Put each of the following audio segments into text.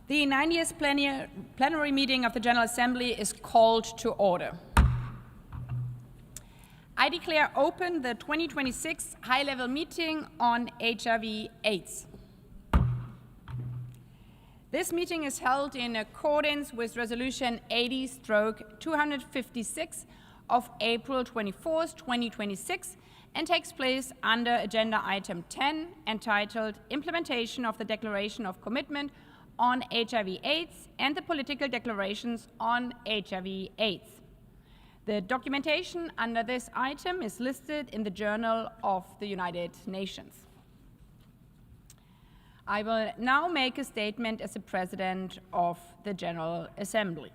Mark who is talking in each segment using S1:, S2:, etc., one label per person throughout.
S1: The 90th plenary meeting of the General Assembly is called to order. I declare open the 2026 high-level meeting on HIV/AIDS. This meeting is held in accordance with Resolution 80/256 of April 24, 2026, and takes place under Agenda Item 10, entitled Implementation of the Declaration of Commitment on HIV/AIDS and the Political Declarations on HIV/AIDS. The documentation under this item is listed in the Journal of the United Nations. I will now make a statement as the President of the General Assembly.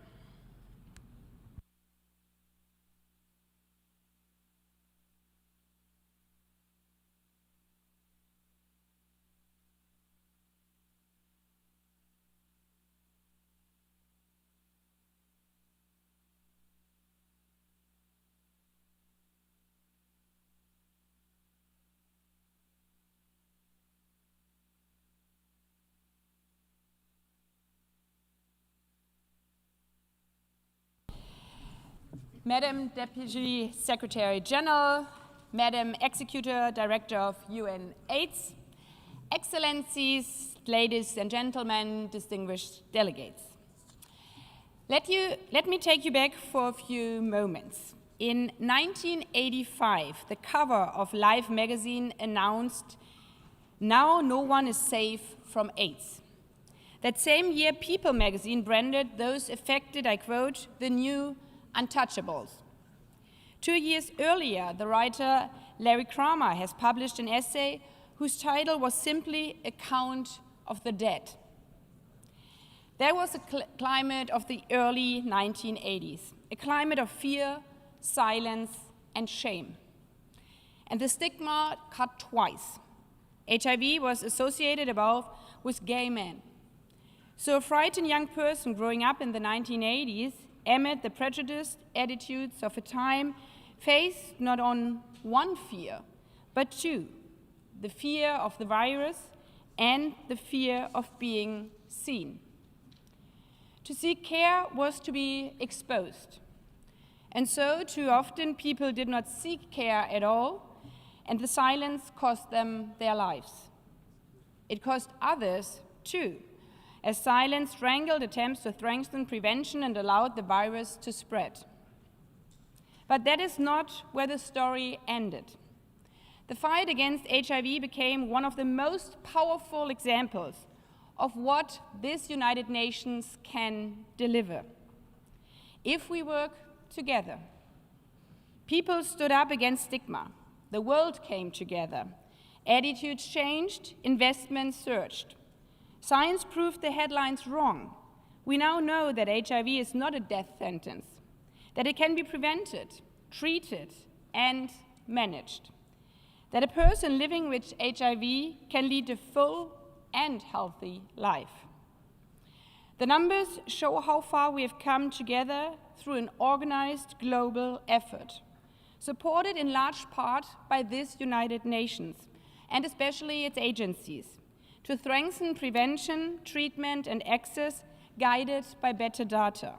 S1: Madam Deputy Secretary General, Madam Executive Director of UN-AIDS, Excellencies, ladies and gentlemen, distinguished delegates. Let me take you back for a few moments. In 1985, the cover of Life magazine announced, "Now no one is safe from AIDS." That same year, People magazine branded those affected, I quote, "the new untouchables." 2 years earlier, the writer Larry Kramer has published an essay whose title was simply "Account of the Dead." There was a climate of the early 1980s, a climate of fear, silence, and shame. And the stigma cut twice. HIV was associated above with gay men. So a frightened young person growing up in the 1980s, amid the prejudiced attitudes of a time, faced not on one fear, but two: the fear of the virus and the fear of being seen. To seek care was to be exposed. And so, too often, people did not seek care at all, and the silence cost them their lives. It cost others, too, as silence strangled attempts to strengthen prevention and allowed the virus to spread. But that is not where the story ended. The fight against HIV became one of the most powerful examples of what this United Nations can deliver. If we work together, people stood up against stigma, the world came together, attitudes changed, investments surged. Science proved the headlines wrong. We now know that HIV is not a death sentence, that it can be prevented, treated, and managed, that a person living with HIV can lead a full and healthy life. The numbers show how far we have come together through an organized global effort, supported in large part by this United Nations, and especially its agencies, to strengthen prevention, treatment, and access, guided by better data.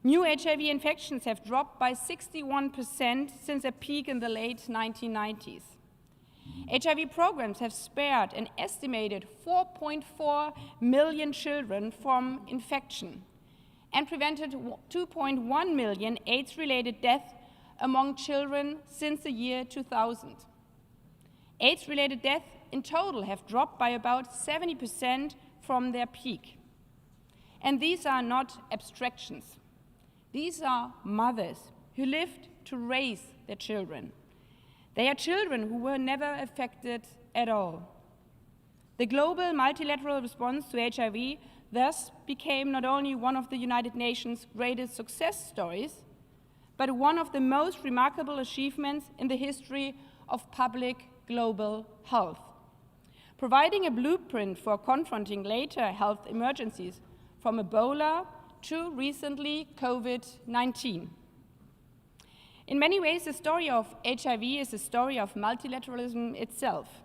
S1: New HIV infections have dropped by 61% since a peak in the late 1990s. HIV programs have spared an estimated 4.4 million children from infection and prevented 2.1 million AIDS-related deaths among children since the year 2000. AIDS-related deaths in total have dropped by about 70% from their peak. And these are not abstractions. These are mothers who lived to raise their children. They are children who were never affected at all. The global multilateral response to HIV thus became not only one of the United Nations' greatest success stories, but one of the most remarkable achievements in the history of public global health, providing a blueprint for confronting later health emergencies, from Ebola to recently COVID-19. In many ways, the story of HIV is a story of multilateralism itself.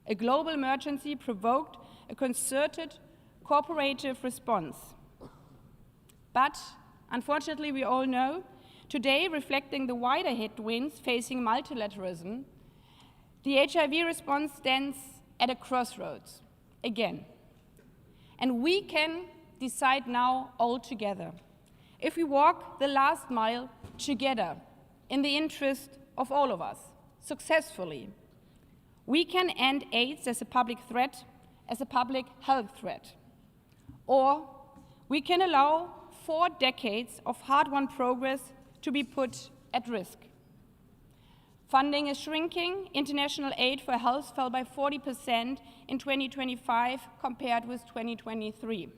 S1: A global emergency provoked a concerted, cooperative response. But, unfortunately, we all know, today, reflecting the wider headwinds facing multilateralism, the HIV response stands at a crossroads, again. And we can decide now all together. If we walk the last mile together in the interest of all of us, successfully, we can end AIDS as a public threat, as a public health threat. Or we can allow 4 decades of hard-won progress to be put at risk. Funding is shrinking. International aid for health fell by 40% in 2025 compared with 2023.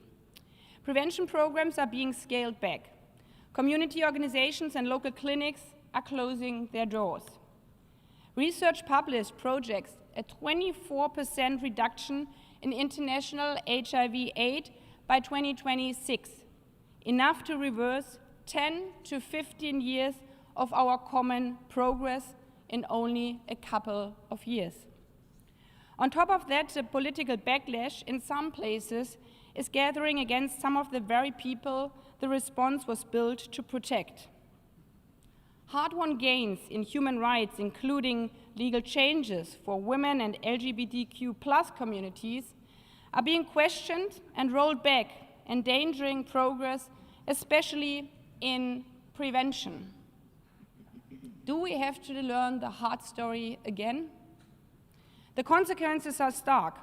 S1: Prevention programs are being scaled back. Community organizations and local clinics are closing their doors. Research published projects a 24% reduction in international HIV aid by 2026, enough to reverse 10 to 15 years of our common progress in only a couple of years. On top of that, the political backlash in some places is gathering against some of the very people the response was built to protect. Hard-won gains in human rights, including legal changes for women and LGBTQ+ communities, are being questioned and rolled back, endangering progress, especially in prevention. Do we have to learn the hard story again? The consequences are stark.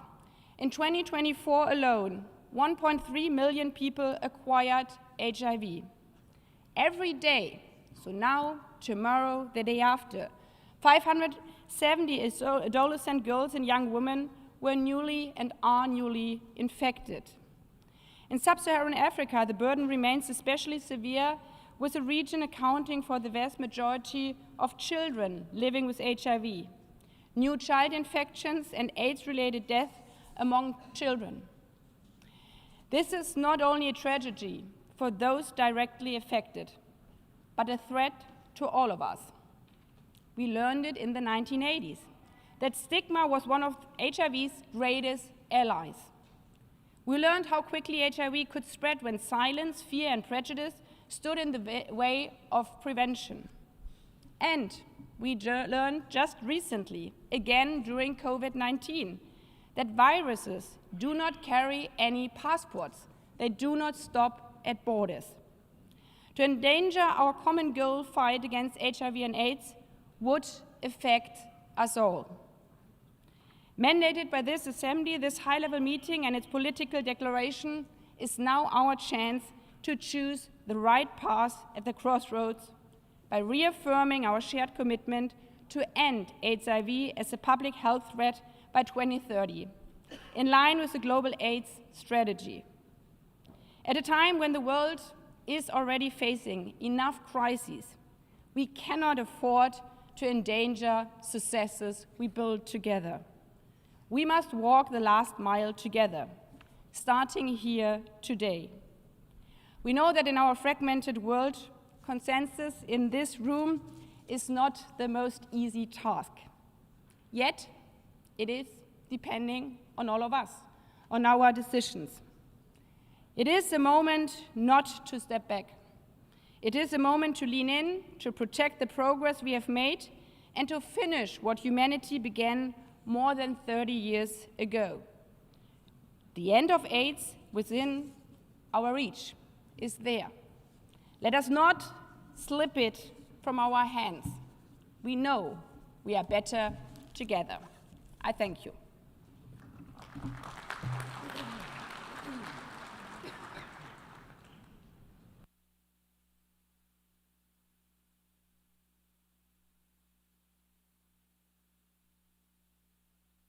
S1: In 2024 alone, 1.3 million people acquired HIV. Every day, so now, tomorrow, the day after, 570 adolescent girls and young women were newly and are newly infected. In sub-Saharan Africa, the burden remains especially severe, with the region accounting for the vast majority of children living with HIV, new child infections and AIDS-related deaths among children. This is not only a tragedy for those directly affected, but a threat to all of us. We learned it in the 1980s, that stigma was one of HIV's greatest allies. We learned how quickly HIV could spread when silence, fear, and prejudice stood in the way of prevention. And we learned just recently, again during COVID-19, that viruses do not carry any passports. They do not stop at borders. To endanger our common goal fight against HIV and AIDS would affect us all. Mandated by this Assembly, this high-level meeting and its political declaration is now our chance to choose the right path at the crossroads by reaffirming our shared commitment to end HIV as a public health threat by 2030, in line with the global AIDS strategy. At a time when the world is already facing enough crises, we cannot afford to endanger successes we build together. We must walk the last mile together, starting here today. We know that in our fragmented world, consensus in this room is not the most easy task. Yet, it is depending on all of us, on our decisions. It is a moment not to step back. It is a moment to lean in, to protect the progress we have made, and to finish what humanity began more than 30 years ago. The end of AIDS within our reach is there. Let us not slip it from our hands. We know we are better together. I thank you.